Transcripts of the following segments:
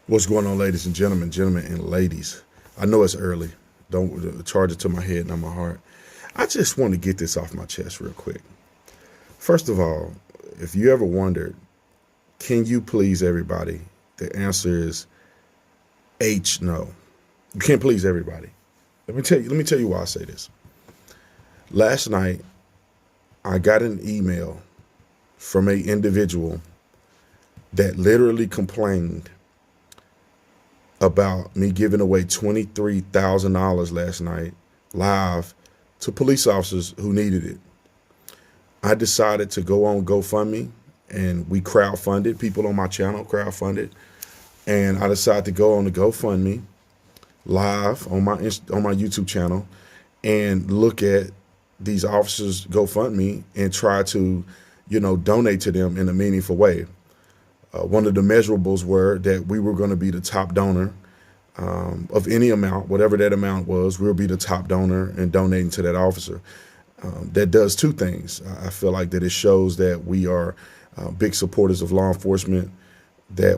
What's going on, ladies and gentlemen and ladies? I know it's early. Don't charge it to my head, not my heart. I just want to get this off my chest real quick. First of all, if you ever wondered, can you please everybody? The answer is no. You can't please everybody. Let me tell you why I say this. Last night, I got an email from a individual that literally complained about me giving away $23,000 last night live to police officers who needed it. I decided to go on GoFundMe and we crowdfunded. People on my channel crowdfunded. And I decided to go on the GoFundMe live on my YouTube channel and look at these officers' GoFundMe and try to, donate to them in a meaningful way. One of the measurables were that we were going to be the top donor of any amount, whatever that amount was. We'll be the top donor and donating to that officer. That does two things. I feel like that it shows that we are big supporters of law enforcement, that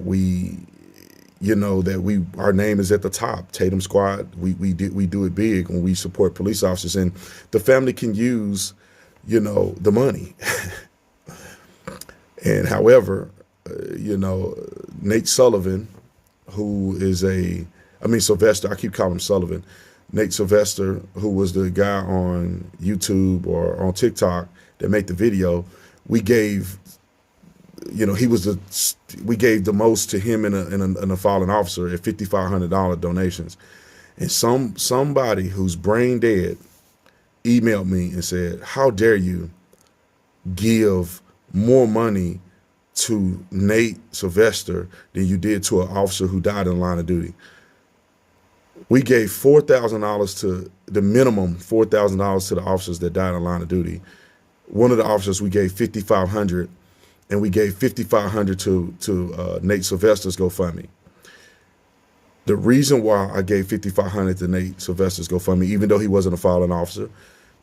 our name is at the top. Tatum Squad, we do it big when we support police officers, and the family can use, the money. And however, Nate Sullivan, who is Sylvester, I keep calling him Sullivan. Nate Sylvester, who was the guy on YouTube or on TikTok that made the video, we gave, we gave the most to him and a fallen officer at $5,500 donations. And somebody who's brain dead emailed me and said, "How dare you give more money to Nate Sylvester than you did to an officer who died in the line of duty?" We gave $4,000 to the minimum, $4,000 to the officers that died in the line of duty. One of the officers we gave $5,500, and we gave $5,500 to Nate Sylvester's GoFundMe. The reason why I gave $5,500 to Nate Sylvester's GoFundMe, even though he wasn't a fallen officer,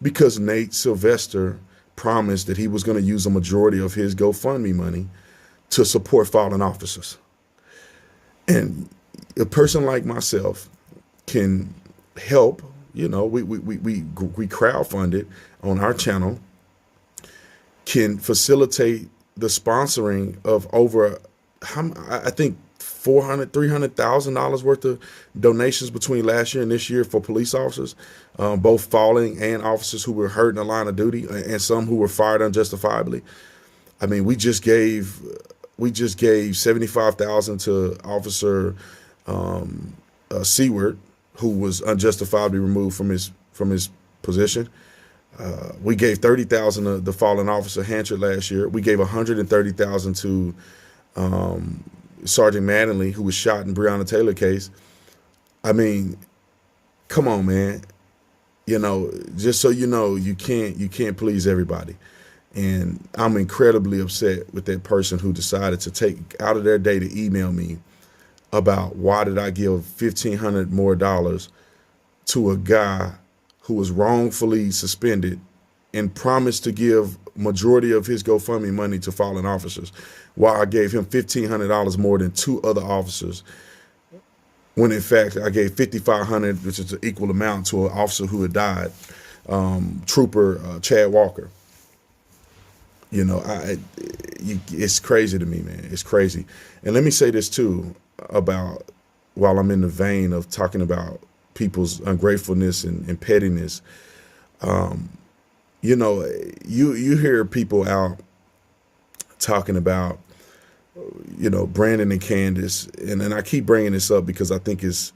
because Nate Sylvester promised that he was going to use a majority of his GoFundMe money to support fallen officers. And a person like myself can help. We crowdfunded on our channel, can facilitate the sponsoring of over, I think, $300,000 worth of donations between last year and this year for police officers, both falling and officers who were hurt in the line of duty, and some who were fired unjustifiably. I mean, we just gave $75,000 to Officer Seward, who was unjustifiably removed from his position. We gave $30,000 to the fallen officer Hanchard last year. We gave $130,000 to Sergeant Mattingly, who was shot in Breonna Taylor case. I mean, come on, man. Just so you know, you can't please everybody. And I'm incredibly upset with that person who decided to take out of their day to email me about why did I give $1,500 more to a guy who was wrongfully suspended and promised to give majority of his GoFundMe money to fallen officers, while I gave him $1,500 more than two other officers, when in fact I gave $5,500, which is an equal amount, to an officer who had died, Trooper Chad Walker. It's crazy to me, man. It's crazy. And let me say this too, about, while I'm in the vein of talking about people's ungratefulness and pettiness, you hear people out talking about, Brandon and Candace, and I keep bringing this up because I think it's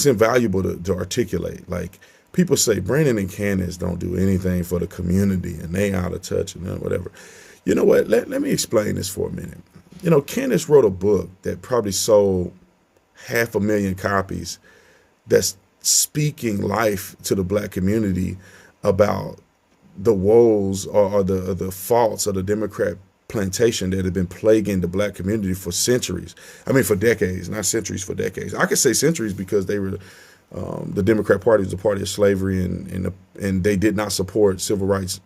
invaluable to articulate. Like, people say Brandon and Candace don't do anything for the community and they out of touch and whatever. You know what? Let me explain this for a minute. Candace wrote a book that probably sold 500,000 copies, that's speaking life to the Black community about the woes or the faults of the Democrat plantation that have been plaguing the Black community for centuries. I mean, for decades, not centuries, for decades. I could say centuries because they were The Democrat Party was a party of slavery, and they did not support the civil rights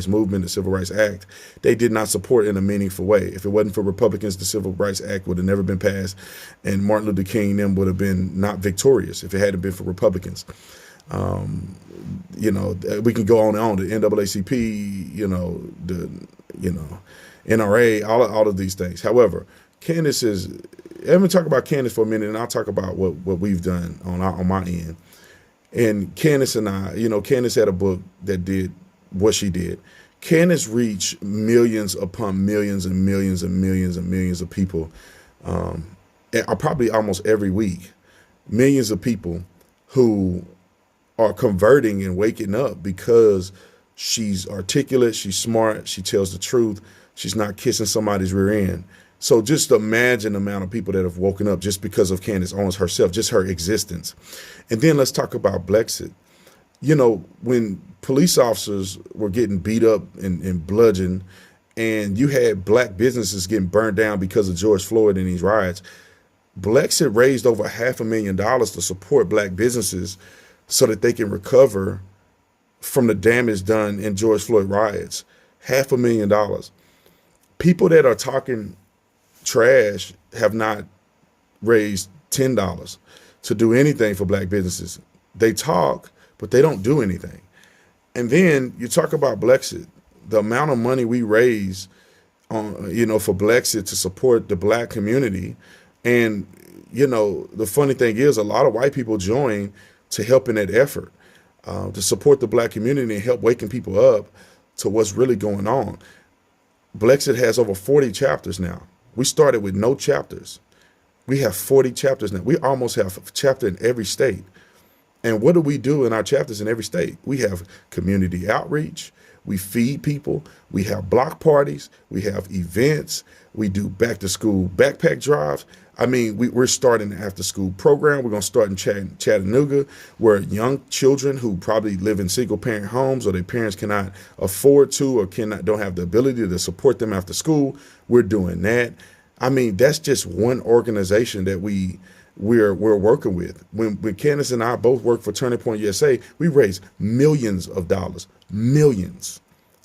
movement, the Civil Rights Act. They did not support it in a meaningful way. If it wasn't for Republicans, the Civil Rights Act would have never been passed, and Martin Luther King and them would have been not victorious if it hadn't been for Republicans. We can go on and on. The NAACP, NRA, all of these things. However, Candace is. Let me talk about Candace for a minute, and I'll talk about what we've done on my end. And Candace and I, Candace had a book that did what she did. Candace reached millions upon millions and millions and millions and millions of people, probably almost every week. Millions of people who are converting and waking up because she's articulate, she's smart, she tells the truth, she's not kissing somebody's rear end. So just imagine the amount of people that have woken up just because of Candace Owens herself, just her existence. And then let's talk about Blexit. When police officers were getting beat up and bludgeoned, and you had black businesses getting burned down because of George Floyd and these riots, Blexit raised over $500,000 to support black businesses so that they can recover from the damage done in George Floyd riots. $500,000. People that are talking trash have not raised $10 to do anything for black businesses. They talk, but they don't do anything. And then you talk about Blexit, the amount of money we raise for Blexit to support the black community. And, the funny thing is a lot of white people join to help in that effort, to support the black community and help waking people up to what's really going on. Blexit has over 40 chapters now. We started with no chapters. We have 40 chapters now. We almost have a chapter in every state. And what do we do in our chapters in every state? We have community outreach. We feed people. We have block parties. We have events. We do back to school backpack drives. I mean, we're starting an after school program. We're going to start in Chattanooga, where young children who probably live in single parent homes or their parents cannot afford to or don't have the ability to support them after school. We're doing that. I mean, that's just one organization that we're working with. When Candace and I both work for Turning Point USA, we raise millions of dollars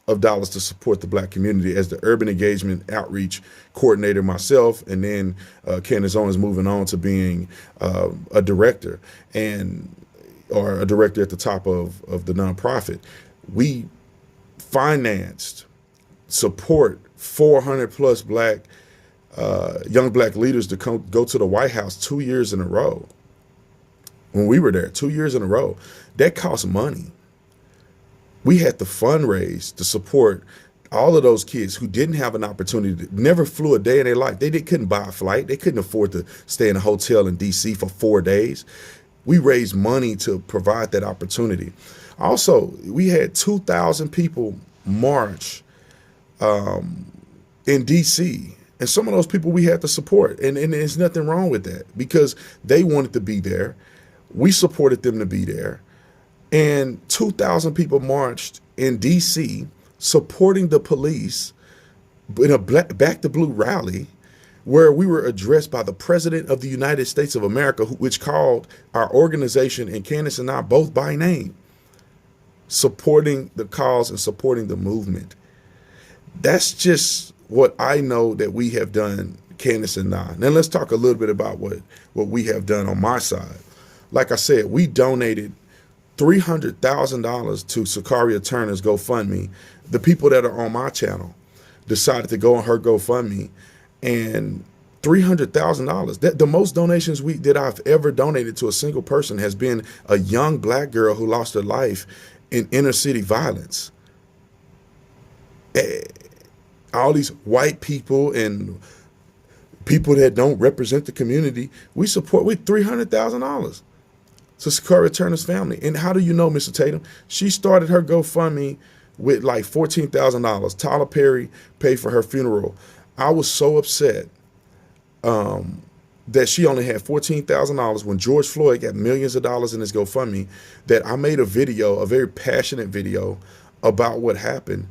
to support the black community as the urban engagement outreach coordinator myself, and then Candace Owens moving on to being a director or a director at the top of the nonprofit. We financed, support 400 plus young black leaders to go to the White House 2 years in a row. When we were there, 2 years in a row, that costs money. We had to fundraise to support all of those kids who didn't have an opportunity, never flew a day in their life. They couldn't buy a flight. They couldn't afford to stay in a hotel in DC for 4 days. We raised money to provide that opportunity. Also, we had 2,000 people march in DC. And some of those people we had to support. And there's nothing wrong with that because they wanted to be there. We supported them to be there. And 2,000 people marched in DC supporting the police in a Back to Blue rally where we were addressed by the President of the United States of America, which called our organization and Candace and I both by name, supporting the cause and supporting the movement. That's just what I know that we have done, Candace and I. Now let's talk a little bit about what we have done on my side. Like I said, we donated $300,000 to Sakaria Turner's GoFundMe. The people that are on my channel decided to go on her GoFundMe, and $300,000. The most donations that I've ever donated to a single person has been a young black girl who lost her life in inner city violence. All these white people and people that don't represent the community, we support with $300,000 to Sakaria Turner's family. And how do you know, Mr. Tatum? She started her GoFundMe with like $14,000. Tyler Perry paid for her funeral. I was so upset that she only had $14,000 when George Floyd got millions of dollars in his GoFundMe, that I made a video, a very passionate video about what happened.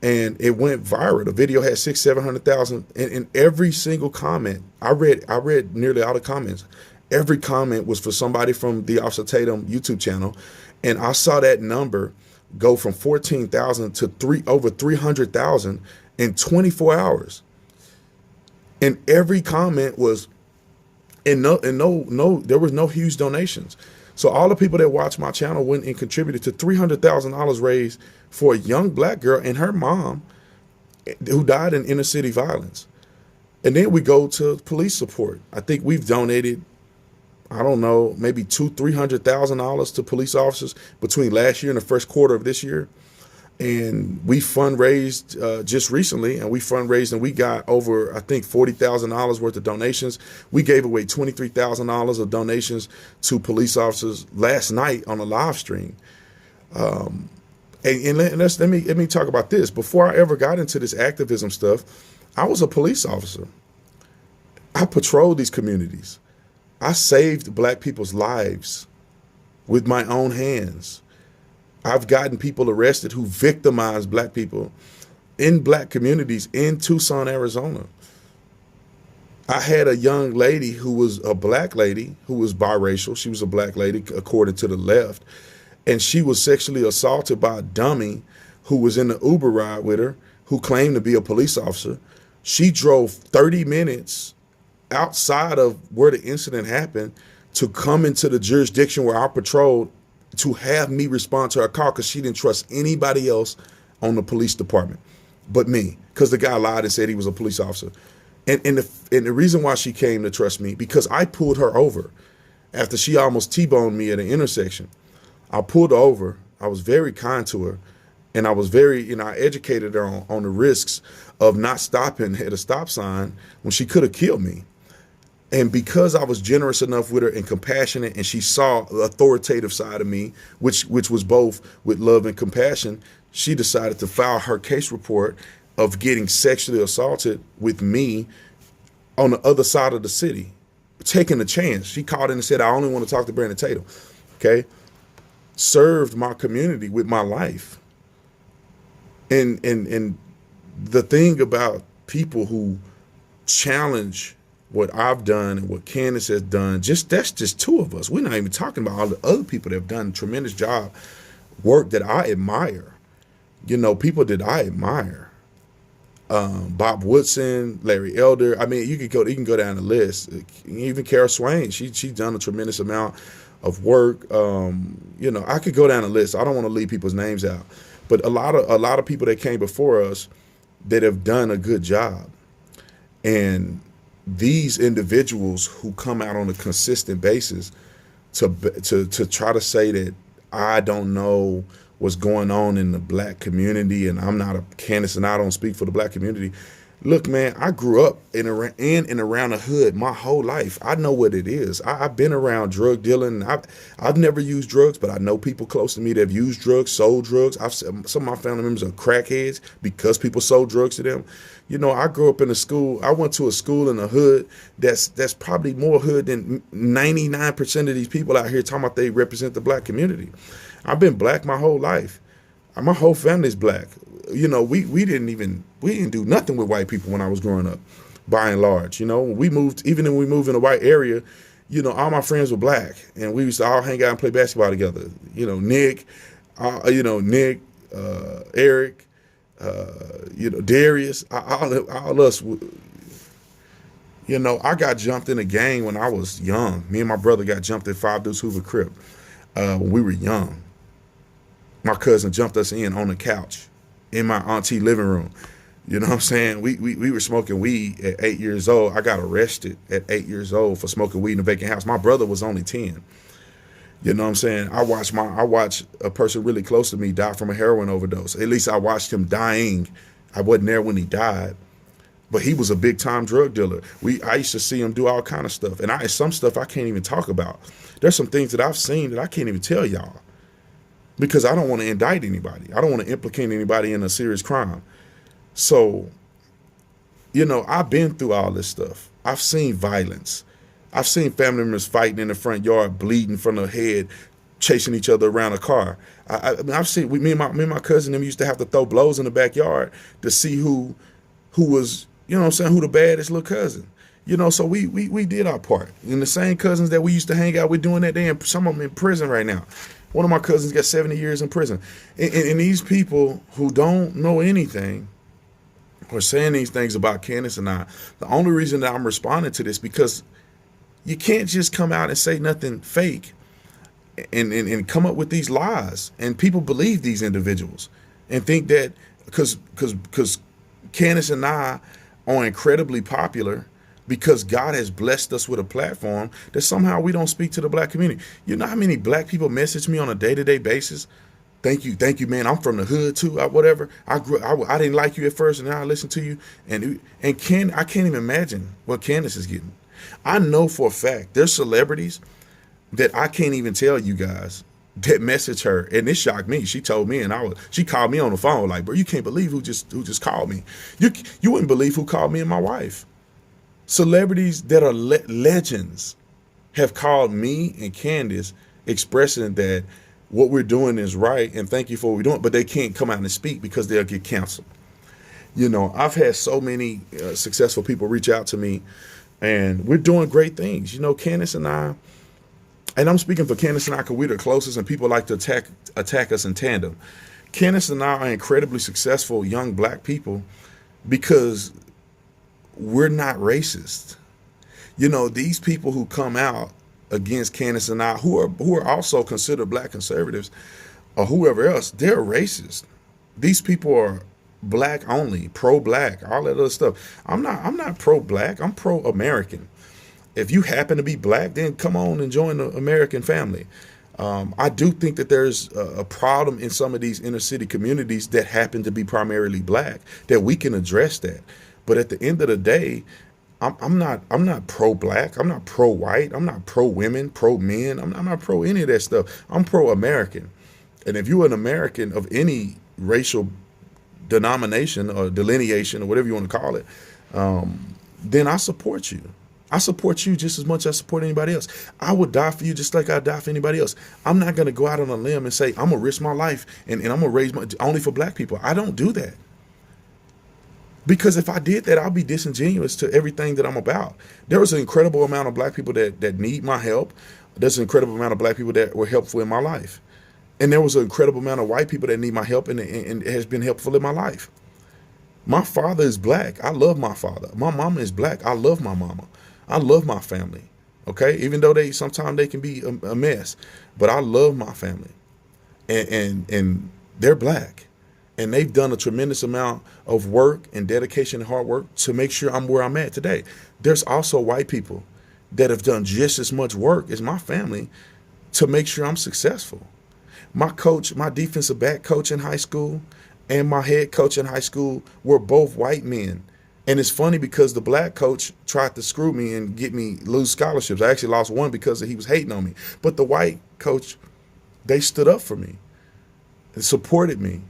And it went viral. The video had 600,000, 700,000. And in every single comment, I read nearly all the comments. Every comment was for somebody from the Officer Tatum YouTube channel. And I saw that number go from 14,000 to over 300,000 in 24 hours. And every comment was, and there was no huge donations. So all the people that watched my channel went and contributed to $300,000 raised for a young black girl and her mom who died in inner city violence. And then we go to police support. I think we've donated, I don't know, maybe $300,000 to police officers between last year and the first quarter of this year. And we fundraised just recently, and we got over, I think, $40,000 worth of donations. We gave away $23,000 of donations to police officers last night on a live stream. Let me talk about this. Before I ever got into this activism stuff, I was a police officer. I patrolled these communities. I saved black people's lives with my own hands. I've gotten people arrested who victimized black people in black communities in Tucson, Arizona. I had a young lady who was a black lady who was biracial. She was a black lady, according to the left. And she was sexually assaulted by a dummy who was in the Uber ride with her, who claimed to be a police officer. She drove 30 minutes outside of where the incident happened to come into the jurisdiction where I patrolled to have me respond to her call, because she didn't trust anybody else on the police department but me, because the guy lied and said he was a police officer. And the reason why she came to trust me, because I pulled her over after she almost T-boned me at an intersection. I pulled her over. I was very kind to her, and I was very, I educated her on the risks of not stopping at a stop sign when she could have killed me. And because I was generous enough with her and compassionate, and she saw the authoritative side of me, which was both with love and compassion, she decided to file her case report of getting sexually assaulted with me on the other side of the city, taking a chance. She called in and said, I only want to talk to Brandon Tatum. Okay. Served my community with my life. And the thing about people who challenge what I've done and what Candace has done, that's just two of us. We're not even talking about all the other people that have done tremendous job, work that I admire. People that I admire. Bob Woodson, Larry Elder. I mean, you can go down the list. Even Kara Swain, she's done a tremendous amount of work. I could go down the list. I don't want to leave people's names out, but a lot of people that came before us that have done a good job. And these individuals who come out on a consistent basis to try to say that I don't know what's going on in the black community, and I'm not a Candace, and I don't speak for the black community. Look, man, I grew up in and around the hood my whole life. I know what it is. I've been around drug dealing. I've never used drugs, but I know people close to me that have used drugs, sold drugs. Some of my family members are crackheads because people sold drugs to them. I grew up in a school. I went to a school in the hood that's probably more hood than 99% of these people out here talking about they represent the black community. I've been black my whole life. My whole family's black. We didn't do nothing with white people when I was growing up, by and large. When we moved in a white area, all my friends were black, and we used to all hang out and play basketball together. Nick, Eric, Darius, all us. I got jumped in a gang when I was young. Me and my brother got jumped at Five Deuce Hoover Crip when we were young. My cousin jumped us in on the couch in my auntie living room. You know what I'm saying? We were smoking weed at 8 years old. I got arrested at 8 years old for smoking weed in a vacant house. My brother was only 10. You know what I'm saying? I watched a person really close to me die from a heroin overdose. At least I watched him dying. I wasn't there when he died, but he was a big time drug dealer. I used to see him do all kind of stuff, and some stuff I can't even talk about. There's some things that I've seen that I can't even tell y'all, because I don't want to indict anybody. I don't want to implicate anybody in a serious crime. So, I've been through all this stuff. I've seen violence. I've seen family members fighting in the front yard, bleeding from the head, chasing each other around a car. I've seen me and my cousin them used to have to throw blows in the backyard to see who was, who the baddest little cousin. So we did our part. And the same cousins that we used to hang out with doing that, some of them in prison right now. One of my cousins got 70 years in prison. And these people who don't know anything are saying these things about Candace and I. The only reason that I'm responding to this, because you can't just come out and say nothing fake and come up with these lies. And people believe these individuals and think that because Candace and I are incredibly popular, because God has blessed us with a platform, that somehow we don't speak to the black community. You know how many black people message me on a day-to-day basis? Thank you, man. I'm from the hood too, whatever. I didn't like you at first, and now I listen to you. And I can't even imagine what Candace is getting. I know for a fact there's celebrities that I can't even tell you guys that message her, and it shocked me. She told me, and she called me on the phone like, bro, you can't believe who just called me. You wouldn't believe who called me and my wife. Celebrities that are legends have called me and Candace expressing that what we're doing is right and thank you for what we're doing, but they can't come out and speak because they'll get canceled. I've had so many successful people reach out to me, and we're doing great things. Candace and I, and I'm speaking for Candace and I because we're the closest, and people like to attack us in tandem. Candace and I are incredibly successful young black people because we're not racist. These people who come out against Candace and I, who are also considered black conservatives or whoever else, they're racist. These people are black only, pro-black, all that other stuff. I'm not pro-black. I'm pro-American. If you happen to be black, then come on and join the American family. I do think that there's a problem in some of these inner city communities that happen to be primarily black, that we can address that. But at the end of the day, I'm not pro-black. I'm not pro-white. I'm not pro-women, pro-men. I'm not pro any of that stuff. I'm pro-American. And if you're an American of any racial denomination or delineation or whatever you want to call it, then I support you. I support you just as much as I support anybody else. I would die for you just like I die for anybody else. I'm not going to go out on a limb and say, I'm going to risk my life and I'm going to raise only for black people. I don't do that. Because if I did that, I'll be disingenuous to everything that I'm about. There was an incredible amount of black people that need my help. There's an incredible amount of black people that were helpful in my life. And there was an incredible amount of white people that need my help and has been helpful in my life. My father is black. I love my father. My mama is black. I love my mama. I love my family. Okay? Even though sometimes they can be a mess. But I love my family. And they're black. And they've done a tremendous amount of work and dedication and hard work to make sure I'm where I'm at today. There's also white people that have done just as much work as my family to make sure I'm successful. My coach, my defensive back coach in high school, and my head coach in high school were both white men. And it's funny because the black coach tried to screw me and get me lose scholarships. I actually lost one because he was hating on me. But the white coach, they stood up for me and supported me.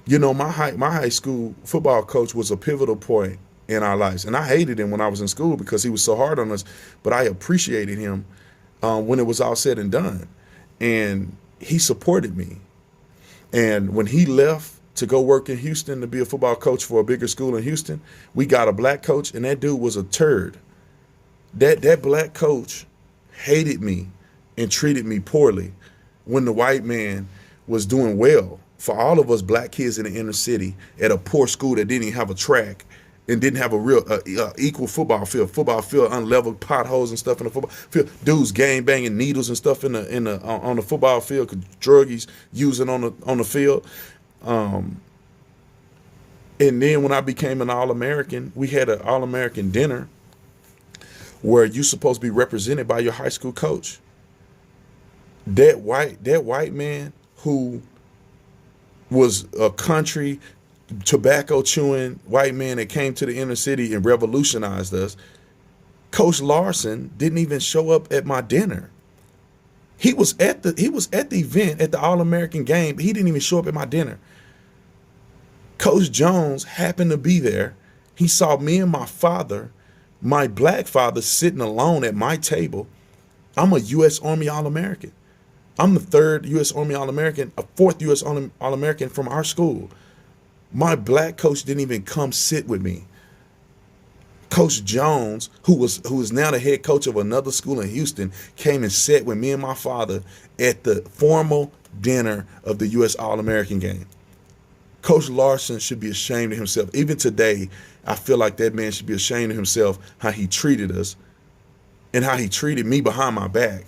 My high school football coach was a pivotal point in our lives. And I hated him when I was in school because he was so hard on us. But I appreciated him when it was all said and done. And he supported me. And when he left to go work in Houston to be a football coach for a bigger school in Houston, we got a black coach, and that dude was a turd. That black coach hated me and treated me poorly when the white man was doing well for all of us black kids in the inner city at a poor school that didn't even have a track and didn't have a real equal football field unleveled potholes and stuff in the football field, dudes gang banging needles and stuff on the football field, druggies using on the field. And then when I became an All-American, we had an All-American dinner where you're supposed to be represented by your high school coach. That white man who was a country tobacco chewing white man that came to the inner city and revolutionized us, Coach Larson didn't even show up at my dinner. He was at the event at the All-American game, but he didn't even show up at my dinner. Coach Jones happened to be there. He saw me and my father, my black father, sitting alone at my table. I'm a U.S. Army All-American. I'm the third U.S. Army All-American, a fourth U.S. All-American from our school. My black coach didn't even come sit with me. Coach Jones, who is now the head coach of another school in Houston, came and sat with me and my father at the formal dinner of the U.S. All-American game. Coach Larson should be ashamed of himself. Even today, I feel like that man should be ashamed of himself, how he treated us and how he treated me behind my back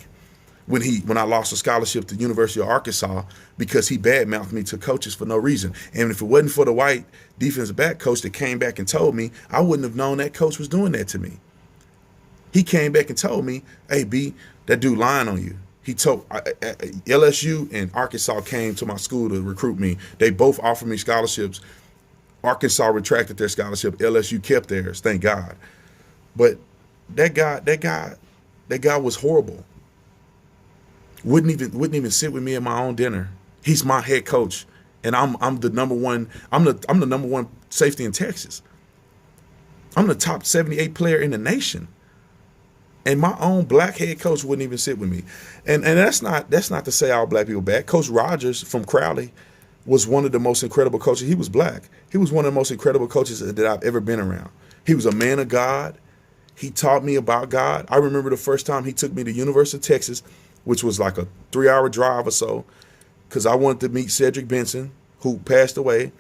when I lost a scholarship to the University of Arkansas because he badmouthed me to coaches for no reason. And if it wasn't for the white defensive back coach that came back and told me, I wouldn't have known that coach was doing that to me. He came back and told me, hey, B, that dude lying on you. He told LSU and Arkansas came to my school to recruit me. They both offered me scholarships. Arkansas retracted their scholarship. LSU kept theirs, thank God. But that guy was horrible. Wouldn't even sit with me at my own dinner. He's my head coach, and I'm the number one. I'm the number one safety in Texas. I'm the top 78 player in the nation. And my own black head coach wouldn't even sit with me. And that's not to say all black people bad. Coach Rogers from Crowley was one of the most incredible coaches. He was black. He was one of the most incredible coaches that I've ever been around. He was a man of God. He taught me about God. I remember the first time he took me to University of Texas, which was like a 3-hour drive or so, because I wanted to meet Cedric Benson, who passed away.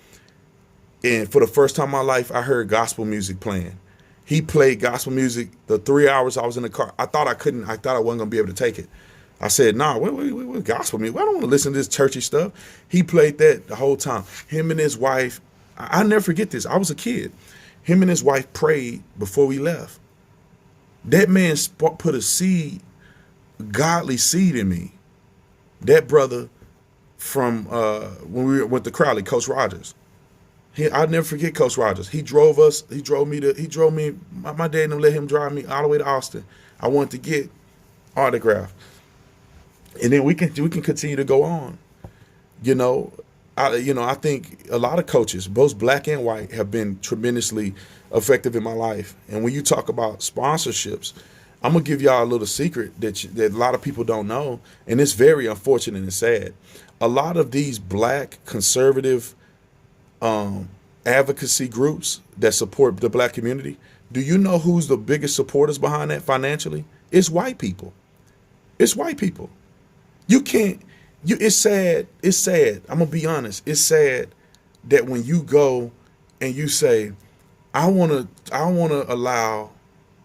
And for the first time in my life, I heard gospel music playing. He played gospel music the 3 hours I was in the car. I thought I wasn't going to be able to take it. I said, nah, what gospel music? I don't want to listen to this churchy stuff. He played that the whole time. Him and his wife, I never forget this. I was a kid. Him and his wife prayed before we left. That man put a seed, godly seed in me. That brother from when we went to Crowley, Coach Rogers. I'll never forget Coach Rogers. He drove me, my dad and let him drive me all the way to Austin. I wanted to get autograph. And then we can continue to go on. I think a lot of coaches, both black and white, have been tremendously effective in my life. And when you talk about sponsorships, I'm gonna give y'all a little secret that a lot of people don't know, and it's very unfortunate and sad. A lot of these black conservative advocacy groups that support the black community, do you know who's the biggest supporters behind that financially? It's white people. It's white people. It's sad. It's sad. I'm gonna be honest. It's sad that when you go and you say, I wanna allow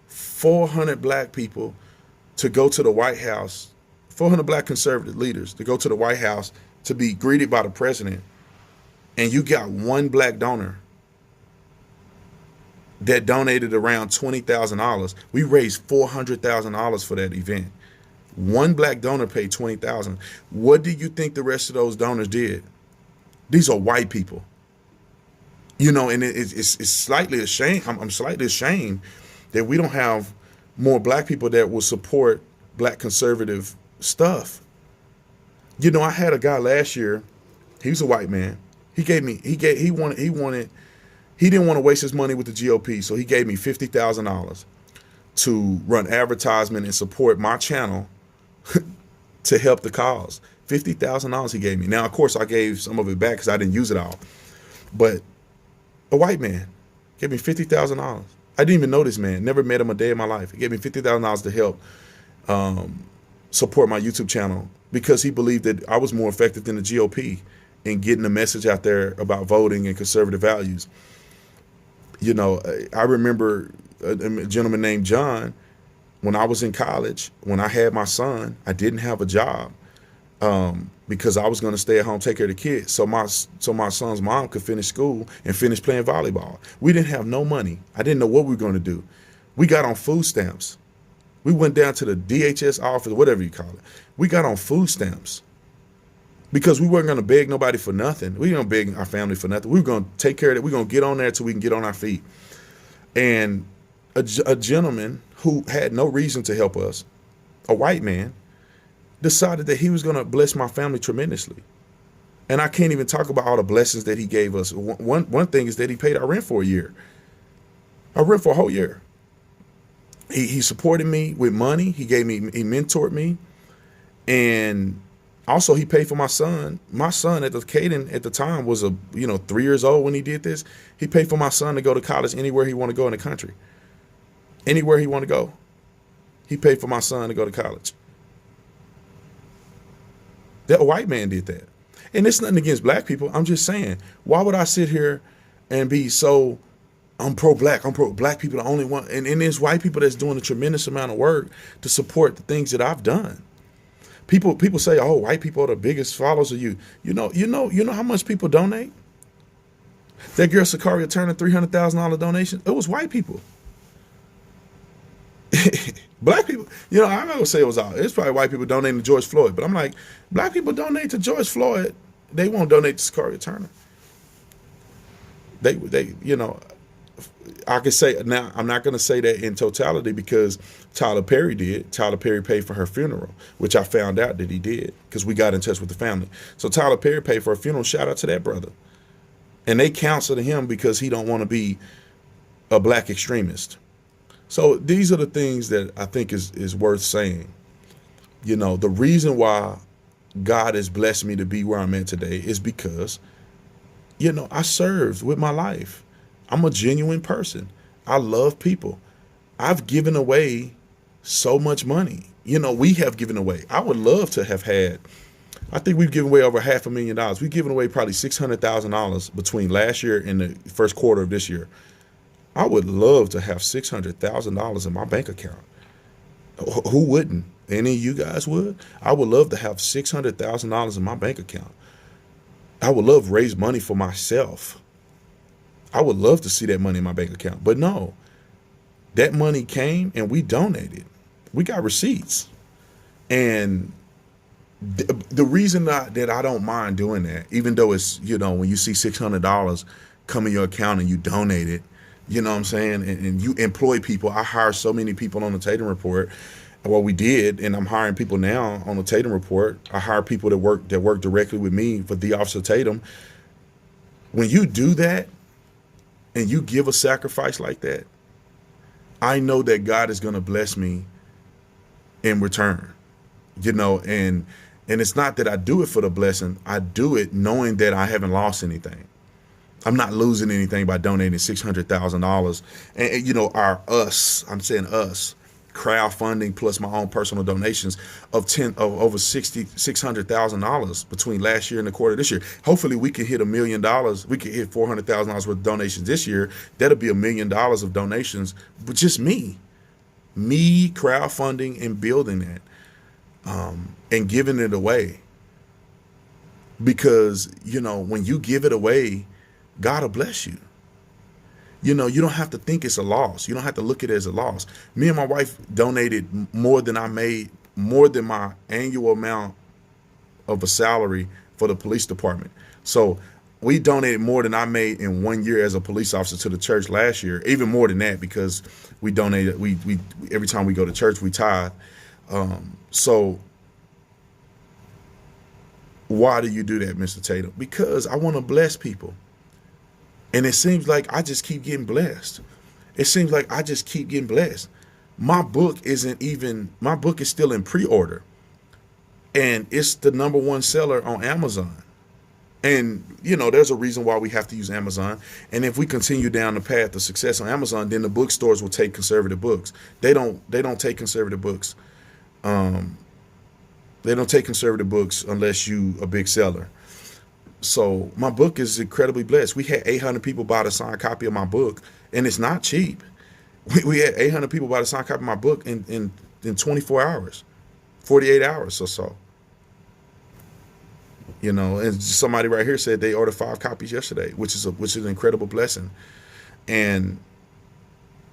400 black people to go to the White House, 400 black conservative leaders to go to the White House to be greeted by the president, and you got one black donor that donated around $20,000. We raised $400,000 for that event. One black donor paid $20,000. What do you think the rest of those donors did? These are white people. And it's slightly ashamed. I'm slightly ashamed that we don't have more black people that will support black conservative stuff. I had a guy last year. He was a white man. He didn't want to waste his money with the GOP, so he gave me $50,000 to run advertisement and support my channel to help the cause. $50,000 he gave me. Now, of course, I gave some of it back because I didn't use it all. But a white man gave me $50,000. I didn't even know this man. Never met him a day in my life. He gave me $50,000 to help support my YouTube channel because he believed that I was more effective than the GOP in getting the message out there about voting and conservative values. I remember a gentleman named John. When I was in college, when I had my son, I didn't have a job because I was going to stay at home, take care of the kids. So my son's mom could finish school and finish playing volleyball. We didn't have no money. I didn't know what we were going to do. We got on food stamps. We went down to the DHS office, whatever you call it. We got on food stamps because we weren't going to beg nobody for nothing. We weren't begging our family for nothing. We were going to take care of it. We're going to get on there till we can get on our feet. And a gentleman who had no reason to help us, a white man, decided that he was going to bless my family tremendously. And I can't even talk about all the blessings that he gave us. One thing is that he paid our rent for a year. Our rent for a whole year. He supported me with money. He mentored me. And also he paid for my son. My son Caden at the time was 3 years old when he did this. He paid for my son to go to college anywhere he wanted to go in the country. Anywhere he want to go. He paid for my son to go to college. That white man did that. And it's nothing against black people. I'm just saying, why would I sit here and be so, I'm pro-black, I'm pro-black people the only one, and there's white people that's doing a tremendous amount of work to support the things that I've done. People say, oh, white people are the biggest followers of you. You know how much people donate? That girl Sakaria Turner, $300,000 donation, it was white people. Black people, I'm not gonna say it was all. It's probably white people donating to George Floyd, but I'm like, black people donate to George Floyd. They won't donate to Sakaria Turner. They, I could say now. I'm not gonna say that in totality because Tyler Perry did. Tyler Perry paid for her funeral, which I found out that he did because we got in touch with the family. So Tyler Perry paid for her funeral. Shout out to that brother. And they counseled him because he don't want to be a black extremist. So these are the things that I think is worth saying. The reason why God has blessed me to be where I'm at today is because, I served with my life. I'm a genuine person. I love people. I've given away so much money. We have given away. I would love to have had, I think we've given away over $500,000. We've given away probably $600,000 between last year and the first quarter of this year. I would love to have $600,000 in my bank account. Who wouldn't? Any of you guys would? I would love to have $600,000 in my bank account. I would love to raise money for myself. I would love to see that money in my bank account. But no, that money came and we donated. We got receipts. And the reason that I don't mind doing that, even though it's, when you see $600 come in your account and you donate it, you know what I'm saying? And you employ people. I hire so many people on the Tatum Report. Well, we did, and I'm hiring people now on the Tatum Report. I hire people that work directly with me for The Officer Tatum. When you do that and you give a sacrifice like that, I know that God is going to bless me in return. And it's not that I do it for the blessing. I do it knowing that I haven't lost anything. I'm not losing anything by donating $600,000. And I'm saying us, crowdfunding plus my own personal donations of over $600,000 between last year and the quarter this year. Hopefully we can hit $1 million. We can hit $400,000 worth of donations this year. That'll be $1 million of donations, but just me crowdfunding and building that, and giving it away. Because, when you give it away, God will bless you. You don't have to think it's a loss. You don't have to look at it as a loss. Me and my wife donated more than my annual amount of a salary for the police department. So we donated more than I made in 1 year as a police officer to the church last year, even more than that, because we donated, we every time we go to church, we tithe. So why do you do that, Mr. Tatum? Because I want to bless people. And it seems like I just keep getting blessed. My book is still in pre-order. And it's the #1 seller on Amazon. And, there's a reason why we have to use Amazon. And if we continue down the path of success on Amazon, then the bookstores will take conservative books. They don't take conservative books. They don't take conservative books unless you a big seller. So my book is incredibly blessed. We had 800 people buy the signed copy of my book, and it's not cheap. We had 800 people buy the signed copy of my book in 24 hours, 48 hours or so. And somebody right here said they ordered 5 copies yesterday, which is an incredible blessing. And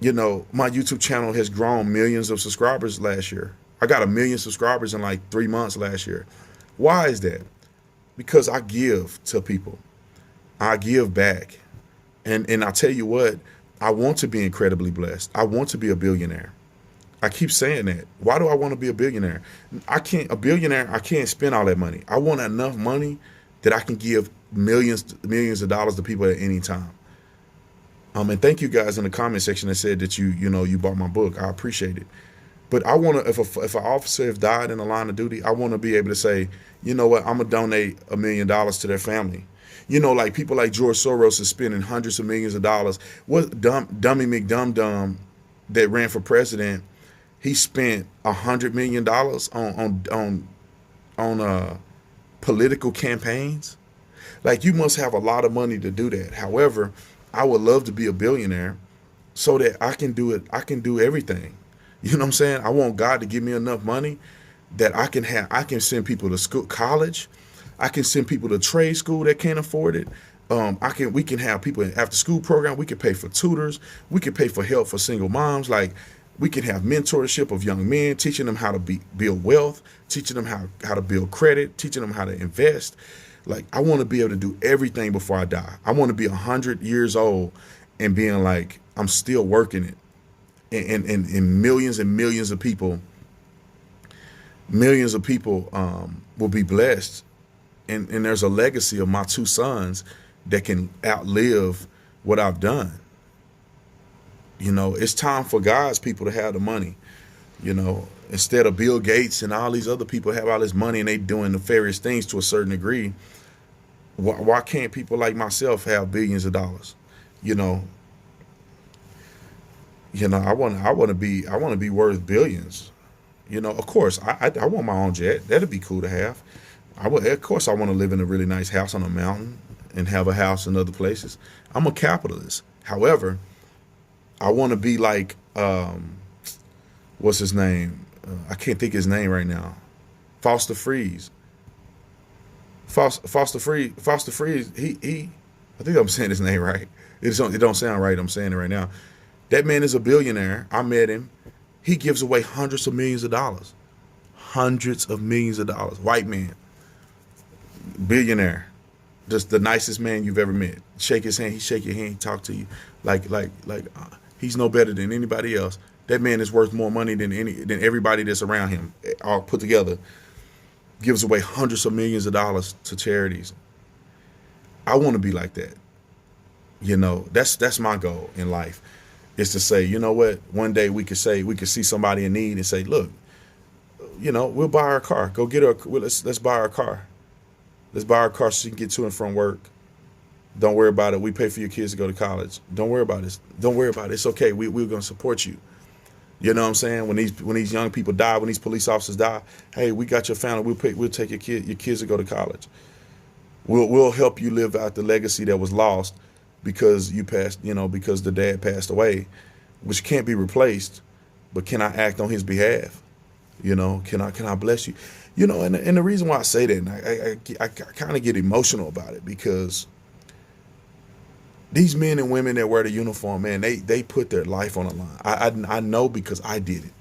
my YouTube channel has grown millions of subscribers last year. I got 1 million subscribers in like 3 months last year. Why is that? Because I give to people. I give back. And I tell you what, I want to be incredibly blessed. I want to be a billionaire. I keep saying that. Why do I want to be a billionaire? I can't spend all that money. I want enough money that I can give millions of dollars to people at any time. And thank you guys in the comment section that said that you bought my book. I appreciate it. But I want to, if an officer has died in the line of duty, I want to be able to say, you know what, I'm going to donate $1 million to their family. Like people like George Soros is spending hundreds of millions of dollars. What Dummy McDum that ran for president, he spent $100 million on political campaigns. Like, you must have a lot of money to do that. However, I would love to be a billionaire so that I can do it. I can do everything. You know what I'm saying? I want God to give me enough money that I can send people to school, college. I can send people to trade school that can't afford it. We can have people in after school program. We can pay for tutors. We can pay for help for single moms. Like, we can have mentorship of young men, teaching them how to build wealth, teaching them how to build credit, teaching them how to invest. Like, I want to be able to do everything before I die. I want to be 100 years old and being like, I'm still working it. And millions of people will be blessed. And there's a legacy of my two sons that can outlive what I've done. You know, it's time for God's people to have the money. You know, instead of Bill Gates and all these other people have all this money and they doing nefarious things to a certain degree, why can't people like myself have billions of dollars? You know, I want to be worth billions. You know, of course, I want my own jet. That'd be cool to have. Of course, I want to live in a really nice house on a mountain and have a house in other places. I'm a capitalist. However, I want to be like, what's his name? I can't think his name right now. Foster Freeze. Foster Freeze. He. I think I'm saying his name right. It don't sound right. I'm saying it right now. That man is a billionaire. I met him. He gives away hundreds of millions of dollars. Hundreds of millions of dollars. White man. Billionaire. Just the nicest man you've ever met. Shake his hand. He shake your hand. He talk to you like he's no better than anybody else. That man is worth more money than everybody that's around him, all put together. Gives away hundreds of millions of dollars to charities. I want to be like that. You know, that's my goal in life, is to say, you know what, one day we could see somebody in need and say, look, you know, we'll buy her a car. Go get her. Let's buy her a car. Let's buy her a car so she can get to and from work. Don't worry about it. We pay for your kids to go to college. Don't worry about this. Don't worry about it. It's okay. We're going to support you. You know what I'm saying? When these young people die, when these police officers die, hey, we got your family. We'll take your kids to go to college. We'll help you live out the legacy that was lost because because the dad passed away, which can't be replaced. But can I act on his behalf? You know, can I bless you? You know, and the reason why I say that, and I kind of get emotional about it, because these men and women that wear the uniform, man, they put their life on the line. I know because I did it.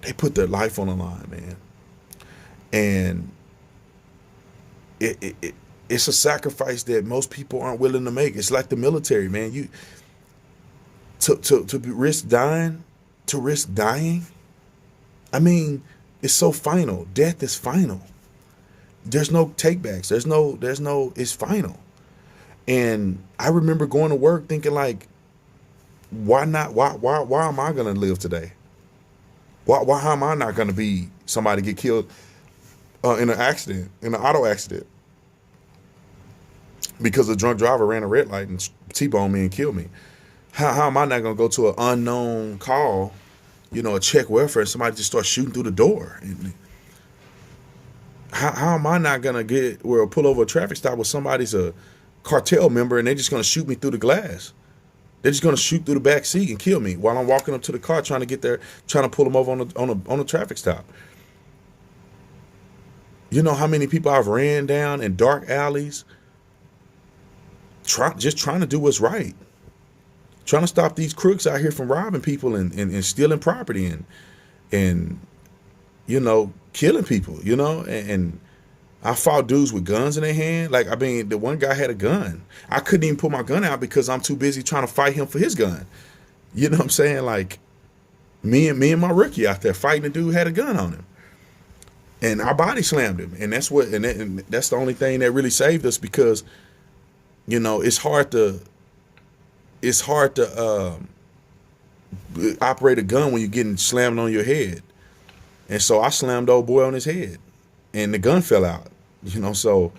They put their life on the line, man. And it's a sacrifice that most people aren't willing to make. It's like the military, man. You to risk dying. I mean, it's so final. Death is final. There's no takebacks. There's no. It's final. And I remember going to work thinking, like, why not? Why am I gonna live today? Why am I not gonna be somebody get killed in an auto accident, because a drunk driver ran a red light and T-boned me and killed me? How am I not gonna go to an unknown call, a check welfare, and somebody just start shooting through the door? And how am I not gonna pull over a traffic stop where somebody's a cartel member and they're just gonna shoot me through the glass? They're just gonna shoot through the back seat and kill me while I'm walking up to the car trying to pull them over on a traffic stop. You know how many people I've ran down in dark alleys, just trying to do what's right, trying to stop these crooks out here from robbing people and stealing property and killing people, and I fought dudes with guns in their hand. Like, I mean, the one guy had a gun. I couldn't even pull my gun out because I'm too busy trying to fight him for his gun. You know what I'm saying? Like, me and my rookie out there fighting, the dude had a gun on him, and I body slammed him. And that's that's the only thing that really saved us, because it's hard to operate a gun when you're getting slammed on your head. And so I slammed old boy on his head, and the gun fell out. So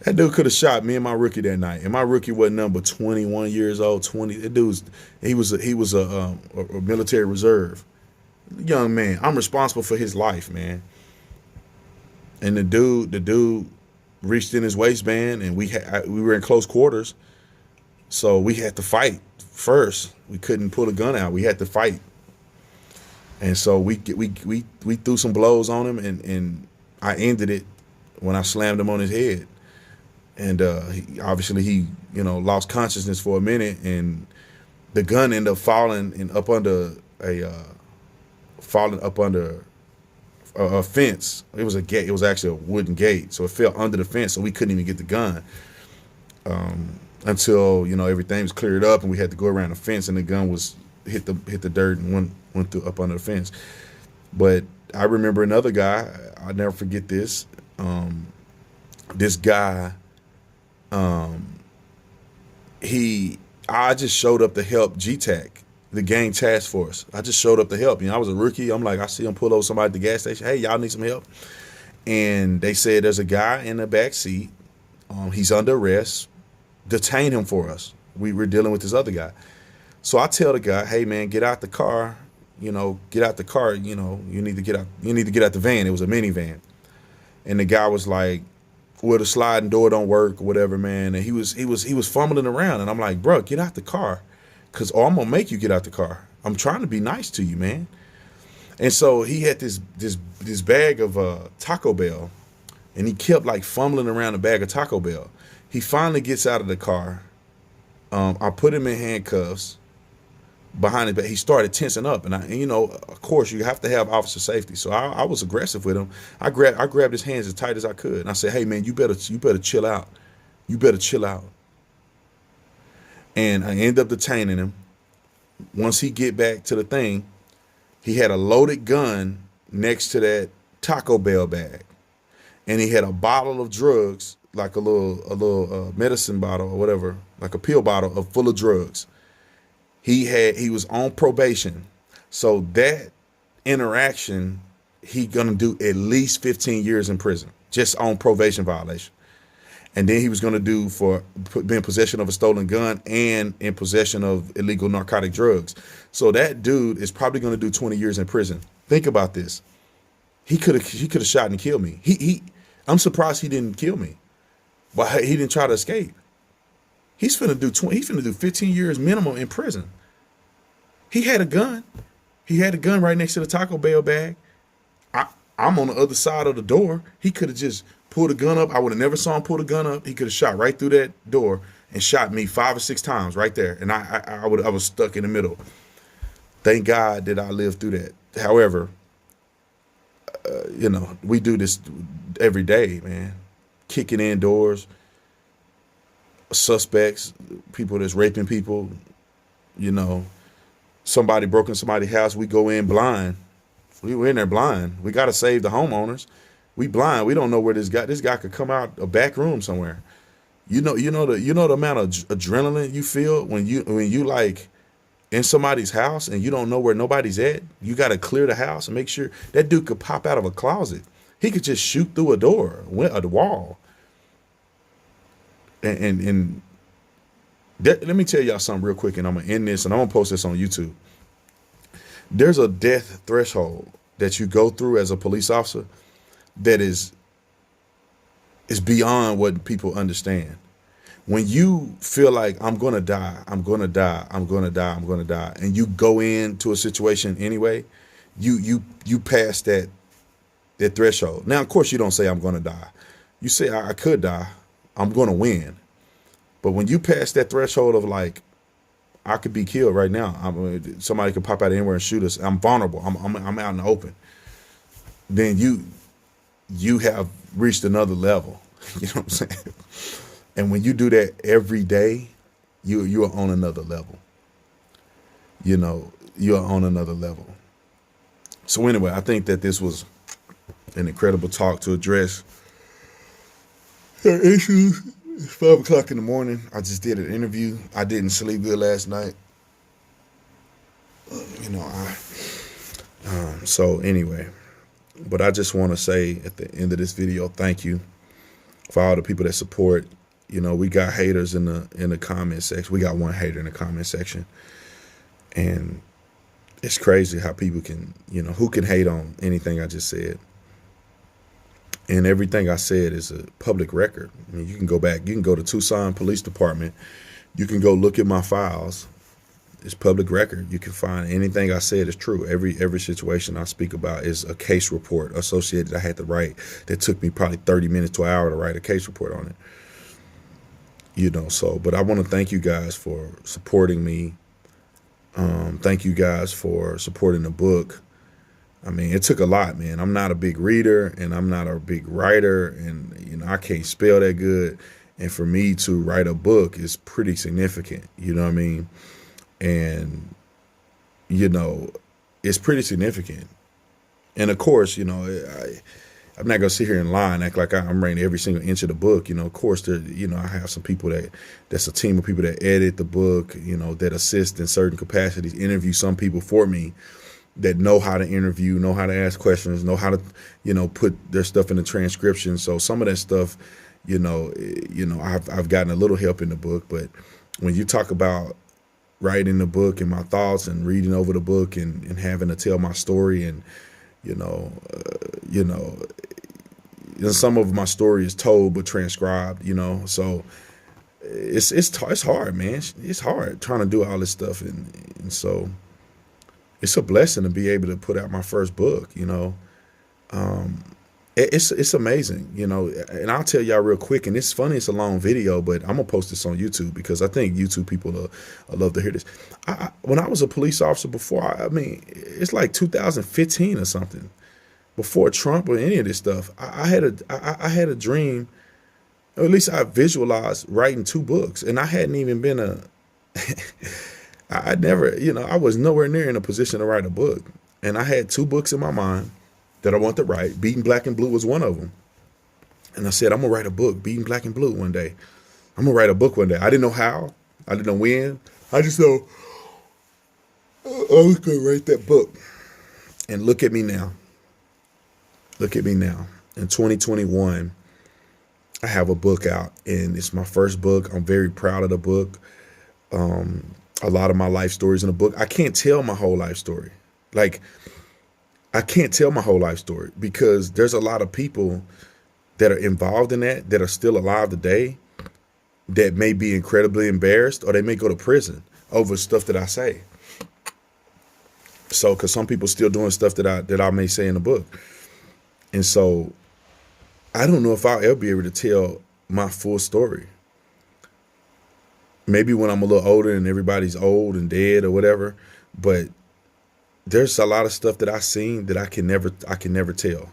That dude could have shot me and my rookie that night, and my rookie wasn't number 21 years old. 20. That dude he was a military reserve young man. I'm responsible for his life, man. And the dude reached in his waistband, and we were in close quarters, so we had to fight first. We couldn't pull a gun out. We had to fight, and so we threw some blows on him, and I ended it when I slammed him on his head. And he lost consciousness for a minute, and the gun ended up falling up under a fence. It was a gate. It was actually a wooden gate, so it fell under the fence, so we couldn't even get the gun until everything was cleared up, and we had to go around the fence, and the gun was hit the dirt and went through up under the fence. But I remember another guy. I'll never forget this. This guy. I just showed up to help GTAC, the gang task force. I just showed up to help. I was a rookie. I'm like, I see him pull over somebody at the gas station. Hey, y'all need some help? And they said there's a guy in the back seat. He's under arrest. Detain him for us. We were dealing with this other guy. So I tell the guy, hey man, get out the car. Get out the car. You need to get out. You need to get out the van. It was a minivan. And the guy was like, well, the sliding door don't work or whatever, man. And he was fumbling around, and I'm like, bro, get out the car, or I'm gonna make you get out the car. I'm trying to be nice to you, man. And so he had this bag of Taco Bell, and he kept like fumbling around the bag of Taco Bell. He finally gets out of the car. I put him in handcuffs behind it, but he started tensing up, and of course you have to have officer safety. So I was aggressive with him. I grabbed his hands as tight as I could, and I said, hey man, you better chill out. You better chill out. And I ended up detaining him. Once he get back to the thing, he had a loaded gun next to that Taco Bell bag, and he had a bottle of drugs, like a little medicine bottle or whatever, like a pill bottle full of drugs. He was on probation. So that interaction, he gonna do at least 15 years in prison, just on probation violation. And then he was gonna do for being in possession of a stolen gun and in possession of illegal narcotic drugs. So that dude is probably gonna do 20 years in prison. Think about this. He could have shot and killed me. I'm surprised he didn't kill me. But he didn't try to escape. He's finna do 15 years minimum in prison. He had a gun. He had a gun right next to the Taco Bell bag. I'm on the other side of the door. He could have just pulled a gun up. I would have never saw him pull the gun up. He could have shot right through that door and shot me 5 or 6 times right there. And I was stuck in the middle. Thank God that I lived through that. However, we do this every day, man. Kicking in doors, suspects, people that's raping people, somebody broke in somebody's house, we go in blind. We were in there blind. We got to save the homeowners. We blind. We don't know where this guy could come out a back room somewhere. You know the amount of adrenaline you feel when you like in somebody's house and you don't know where nobody's at. You got to clear the house and make sure that dude could pop out of a closet. He could just shoot through a door, a wall. And let me tell y'all something real quick, and I'm gonna end this, and I'm gonna post this on YouTube. There's a death threshold that you go through as a police officer that is beyond what people understand. When you feel like I'm gonna die, I'm gonna die, I'm gonna die, I'm gonna die, and you go into a situation anyway, you pass that threshold. Now, of course, you don't say I'm gonna die. You say I could die. I'm going to win. But when you pass that threshold of like, I could be killed right now. Somebody could pop out anywhere and shoot us. I'm vulnerable. I'm out in the open. Then you have reached another level. You know what I'm saying? And when you do that every day, you are on another level. You are on another level. So anyway, I think that this was an incredible talk to address issues. It's 5 o'clock in the morning. I just did an interview. I didn't sleep good last night. So anyway, but I just want to say at the end of this video, thank you. for all the people that support. You know, we got haters in the comment section. We got one hater in the comment section, and it's crazy how people can, you know, who can hate on anything I just said. And everything I said is a public record. I mean, you can go back, you can go to Tucson Police Department, you can go look at my files. It's public record. You can find anything I said is true. Every situation I speak about is a case report associated I had to write that took me probably 30 minutes to an hour to write a case report on it. You know, so, but I want to thank you guys for supporting me. Thank you guys for supporting the book. I mean, it took a lot, man. I'm not a big reader and I'm not a big writer, and, you know, I can't spell that good. And for me to write a book is pretty significant, you know what I mean? And, you know, it's pretty significant. And of course, you know, I'm not gonna sit here and lie and act like I'm writing every single inch of the book. You know, of course, there, you know, I have some people that's a team of people that edit the book, you know, that assist in certain capacities, interview some people for me that know how to interview, know how to ask questions, know how to, you know, put their stuff in the transcription. So some of that stuff, you know, I've gotten a little help in the book. But when you talk about writing the book and my thoughts and reading over the book and having to tell my story, and you know, some of my story is told but transcribed, you know, so it's hard, man. It's hard trying to do all this stuff, and so it's a blessing to be able to put out my first book, you know. It's amazing, you know, and I'll tell y'all real quick, and it's funny, it's a long video, but I'm gonna post this on YouTube because I think YouTube people will love to hear this. When I was a police officer before, I mean, it's like 2015 or something, before Trump or any of this stuff, I had a dream, or at least I visualized writing 2 books, and I hadn't even been I never, you know, I was nowhere near in a position to write a book, and I had 2 books in my mind that I want to write. Beating Black and Blue was one of them. And I said, I'm gonna write a book, Beating Black and Blue, one day. I'm gonna write a book one day. I didn't know how, I didn't know when. I just know I was gonna write that book. And look at me now. Look at me now. In 2021, I have a book out, and it's my first book. I'm very proud of the book. A lot of my life stories in the book. I can't tell my whole life story. Like, I can't tell my whole life story because there's a lot of people that are involved in that are still alive today that may be incredibly embarrassed, or they may go to prison over stuff that I say. So, because some people still doing stuff that I may say in the book. And so I don't know if I'll ever be able to tell my full story. Maybe when I'm a little older and everybody's old and dead or whatever, but there's a lot of stuff that I've seen that I can never tell.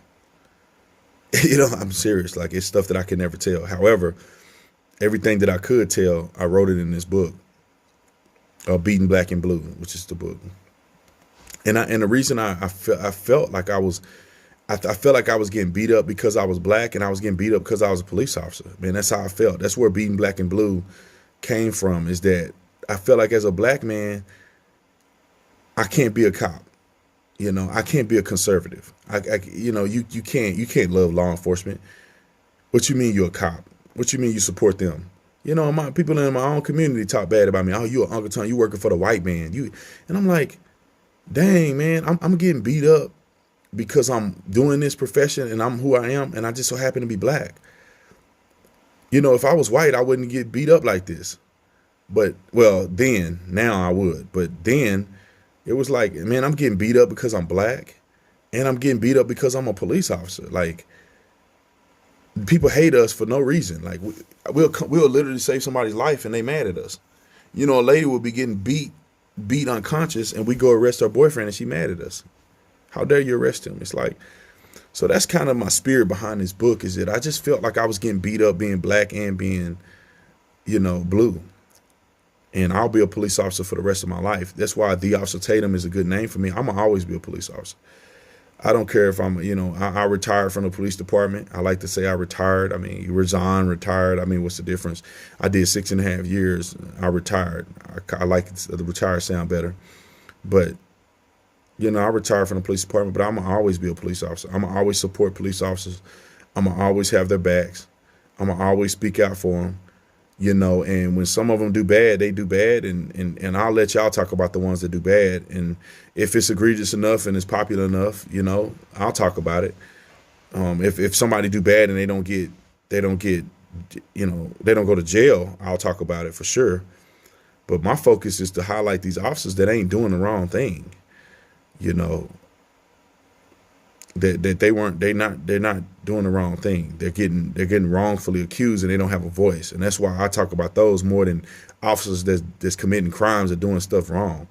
You know, I'm serious. Like, it's stuff that I can never tell. However, everything that I could tell, I wrote it in this book, Beating Black and Blue, which is the book. And the reason I felt like I felt like I was getting beat up because I was black, and I was getting beat up because I was a police officer. Man, that's how I felt. That's where Beating Black and Blue came from, is that I felt like as a black man, I can't be a cop. You know, I can't be a conservative. You know, you can't love law enforcement. What you mean you're a cop? What you mean you support them? You know, my people in my own community talk bad about me. Oh, you Uncle Tom, you working for the white man. And I'm like, dang, man, I'm getting beat up because I'm doing this profession and I'm who I am, and I just so happen to be black. You know, if I was white, I wouldn't get beat up like this. But, well, now I would. But then it was like, man, I'm getting beat up because I'm black, and I'm getting beat up because I'm a police officer. Like, people hate us for no reason. Like, we'll literally save somebody's life and they mad at us. You know, a lady will be getting beat unconscious, and we go arrest her boyfriend and she mad at us. How dare you arrest him? It's like, so that's kind of my spirit behind this book, is that I just felt like I was getting beat up being black and being, you know, blue. And I'll be a police officer for the rest of my life. That's why The Officer Tatum is a good name for me. I'm going to always be a police officer. I don't care if I'm, you know, I retired from the police department. I like to say I retired. I mean, you resign, retired. I mean, what's the difference? I did 6.5 years. I retired. I like the retired sound better. But, you know, I retired from the police department, but I'm going to always be a police officer. I'm going to always support police officers. I'm going to always have their backs. I'm gonna always speak out for them, you know. And when some of them do bad, they do bad, and I'll let y'all talk about the ones that do bad. And if it's egregious enough and it's popular enough, you know, I'll talk about it. If somebody do bad and they don't get, you know, they don't go to jail, I'll talk about it for sure. But my focus is to highlight these officers that ain't doing the wrong thing, you know. That they're not doing the wrong thing. They're getting wrongfully accused and they don't have a voice. And that's why I talk about those more than officers that's committing crimes or doing stuff wrong.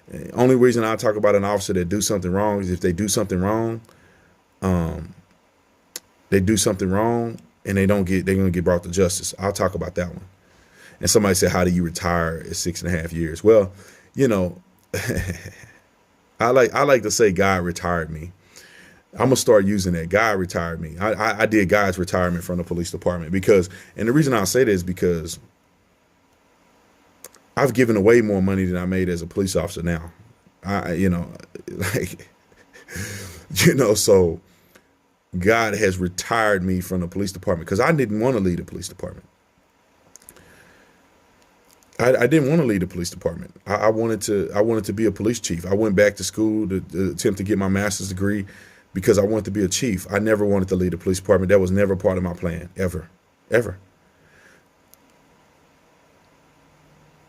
The only reason I talk about an officer that do something wrong is if they do something wrong, they do something wrong and they're gonna get brought to justice. I'll talk about that one. And somebody said, how do you retire at 6.5 years? Well, you know, I like to say God retired me. I'm gonna start using that. God retired me. I did God's retirement from the police department because, and the reason I'll say that is because I've given away more money than I made as a police officer now. You know, like, you know, so God has retired me from the police department because I didn't want to lead the police department. I didn't want to lead the police department. I wanted to be a police chief. I went back to school to attempt to get my master's degree because I wanted to be a chief. I never wanted to lead the police department. That was never part of my plan, ever, ever.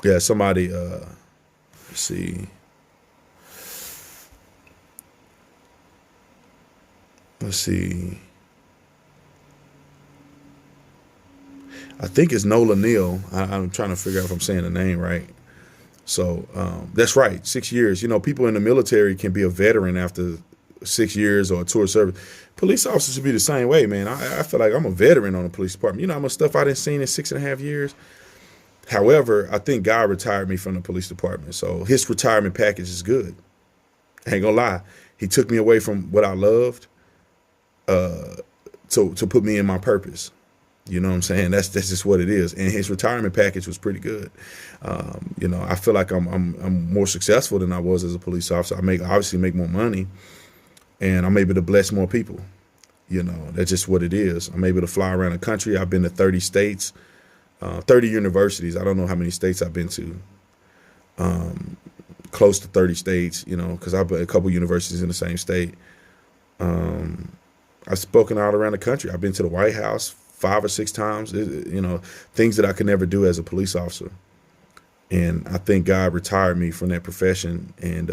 Yeah, somebody, let's see. Let's see. I think it's Nola Neal. I'm trying to figure out if I'm saying the name right. So that's right, 6 years. You know, people in the military can be a veteran after 6 years or a tour of service. Police officers should be the same way, man. I feel like I'm a veteran on the police department. You know how much stuff I done seen in 6.5 years? However, I think God retired me from the police department. So his retirement package is good. I ain't gonna lie. He took me away from what I loved to put me in my purpose. You know what I'm saying? That's just what it is. And his retirement package was pretty good. You know, I feel like I'm more successful than I was as a police officer. I obviously make more money, and I'm able to bless more people. You know, that's just what it is. I'm able to fly around the country. I've been to 30 states, 30 universities. I don't know how many states I've been to. Close to 30 states, you know, because I've been a couple universities in the same state. I've spoken all around the country. I've been to the White House 5 or 6 times, you know, things that I could never do as a police officer. And I think God retired me from that profession, and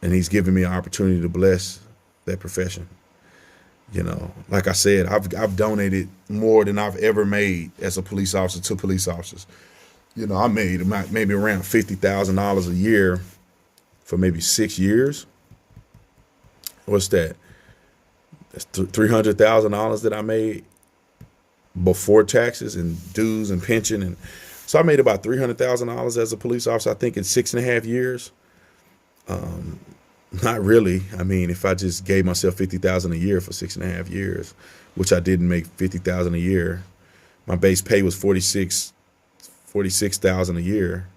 he's given me an opportunity to bless that profession. You know, like I said, I've donated more than I've ever made as a police officer to police officers. You know, I made maybe around $50,000 a year for maybe 6 years. What's that? That's $300,000 that I made before taxes and dues and pension. And so I made about $300,000 as a police officer, I think, in 6.5 years. Not really. I mean, if I just gave myself $50,000 a year for 6.5 years, which I didn't make $50,000 a year, my base pay was $46,000 a year,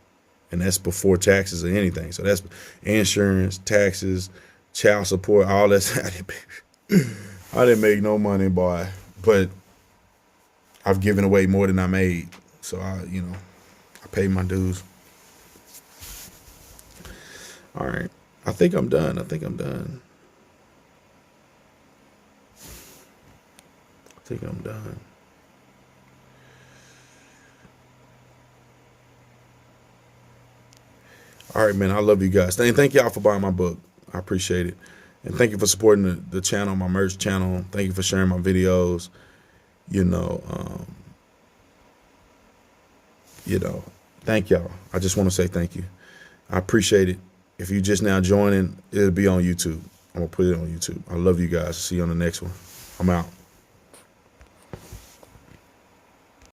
and that's before taxes or anything. So that's insurance, taxes, child support, all that. I didn't make no money, boy, but I've given away more than I made. So I paid my dues. All right. I think I'm done. I think I'm done. All right, man. I love you guys. Thank y'all for buying my book. I appreciate it. And thank you for supporting the channel, my merch channel. Thank you for sharing my videos. Thank y'all. I just want to say thank you. I appreciate it. If you just now joining, it'll be on YouTube. I'm going to put it on YouTube. I love you guys. See you on the next one. I'm out.